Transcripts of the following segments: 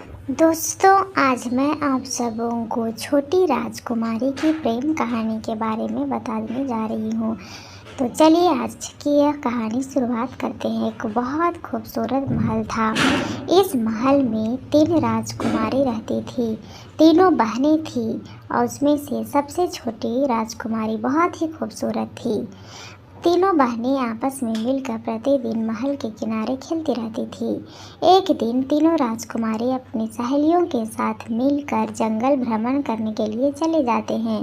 दोस्तों, आज मैं आप सबों को छोटी राजकुमारी की प्रेम कहानी के बारे में बताने जा रही हूँ। तो चलिए आज की यह कहानी शुरुआत करते हैं। एक बहुत खूबसूरत महल था। इस महल में 3 राजकुमारी रहती थी। तीनों बहनें थीं और उसमें से सबसे छोटी राजकुमारी बहुत ही खूबसूरत थी। तीनों बहनें आपस में मिलकर प्रतिदिन महल के किनारे खेलती रहती थी। एक दिन तीनों राजकुमारी अपनी सहेलियों के साथ मिलकर जंगल भ्रमण करने के लिए चले जाते हैं।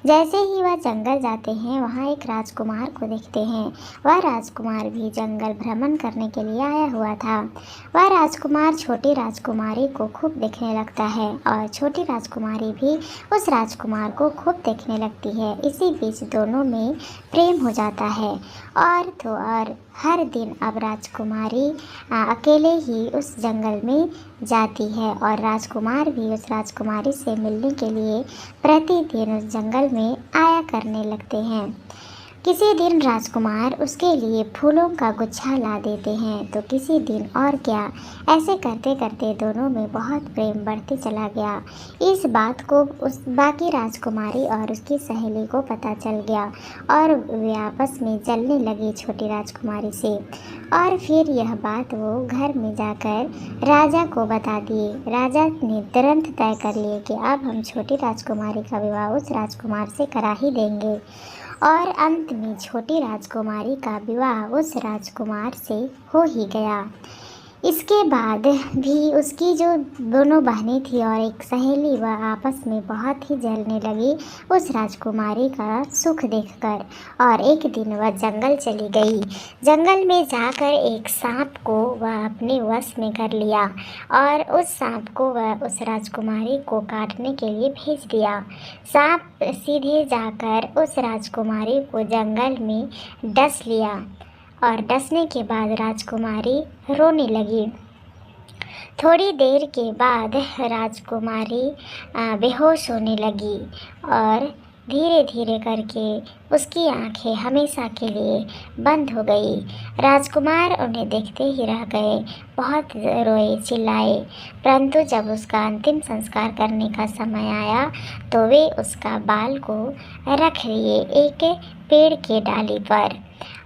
जैसे ही वह जंगल जाते हैं, वहाँ एक राजकुमार को देखते हैं। वह राजकुमार भी जंगल भ्रमण करने के लिए आया हुआ था। वह राजकुमार छोटी राजकुमारी को खूब देखने लगता है और छोटी राजकुमारी भी उस राजकुमार को खूब देखने लगती है। इसी बीच दोनों में प्रेम हो जाता है। और तो और हर दिन अब राजकुमारी अकेले ही उस जंगल में जाती है और राजकुमार भी उस राजकुमारी से मिलने के लिए प्रतिदिन उस जंगल में आया करने लगते हैं। किसी दिन राजकुमार उसके लिए फूलों का गुच्छा ला देते हैं तो किसी दिन और क्या, ऐसे करते करते दोनों में बहुत प्रेम बढ़ते चला गया। इस बात को उस बाकी राजकुमारी और उसकी सहेली को पता चल गया और वे आपस में जलने लगी छोटी राजकुमारी से। और फिर यह बात वो घर में जाकर राजा को बता दिए। राजा ने तुरंत तय कर लिए कि अब हम छोटी राजकुमारी का विवाह उस राजकुमार से करा ही देंगे। और अंत में छोटी राजकुमारी का विवाह उस राजकुमार से हो ही गया। इसके बाद भी उसकी जो दोनों बहनें थी और एक सहेली, वह आपस में बहुत ही जलने लगी उस राजकुमारी का सुख देखकर। और एक दिन वह जंगल चली गई। जंगल में जाकर एक सांप को वह अपने वश में कर लिया और उस सांप को वह उस राजकुमारी को काटने के लिए भेज दिया। सांप सीधे जाकर उस राजकुमारी को जंगल में डस लिया और डसने के बाद राजकुमारी रोने लगी। थोड़ी देर के बाद राजकुमारी बेहोश होने लगी और धीरे धीरे करके उसकी आंखें हमेशा के लिए बंद हो गई। राजकुमार उन्हें देखते ही रह गए, बहुत रोए चिल्लाए। परंतु जब उसका अंतिम संस्कार करने का समय आया तो वे उसका बाल को रख लिए एक पेड़ के डाली पर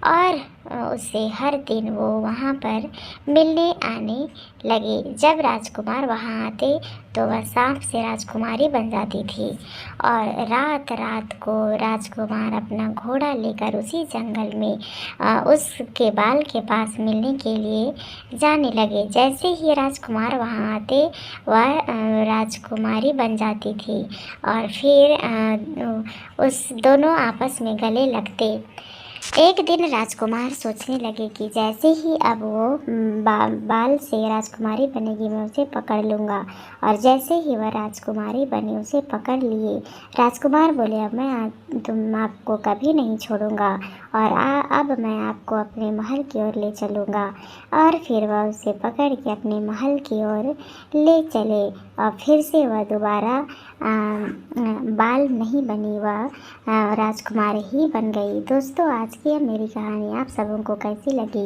और उसे हर दिन वो वहाँ पर मिलने आने लगे। जब राजकुमार वहाँ आते तो वह सांप से राजकुमारी बन जाती थी और रात रात को राजकुमार अपना घोड़ा लेकर उसी जंगल में उसके बाल के पास मिलने के लिए जाने लगे। जैसे ही राजकुमार वहाँ आते वह राजकुमारी बन जाती थी और फिर उस दोनों आपस में गले लगते। एक दिन राजकुमार सोचने लगे कि जैसे ही अब वो बाल से राजकुमारी बनेगी, मैं उसे पकड़ लूँगा। और जैसे ही वह राजकुमारी बनी, उसे पकड़ लिए। राजकुमार बोले, अब मैं आपको कभी नहीं छोड़ूंगा और अब मैं आपको अपने महल की ओर ले चलूँगा। और फिर वह उसे पकड़ के अपने महल की ओर ले चले और फिर से वह दोबारा बाल नहीं बनी, वह राजकुमारी ही बन गई। दोस्तों, आज की यह मेरी कहानी आप सबों को कैसी लगी?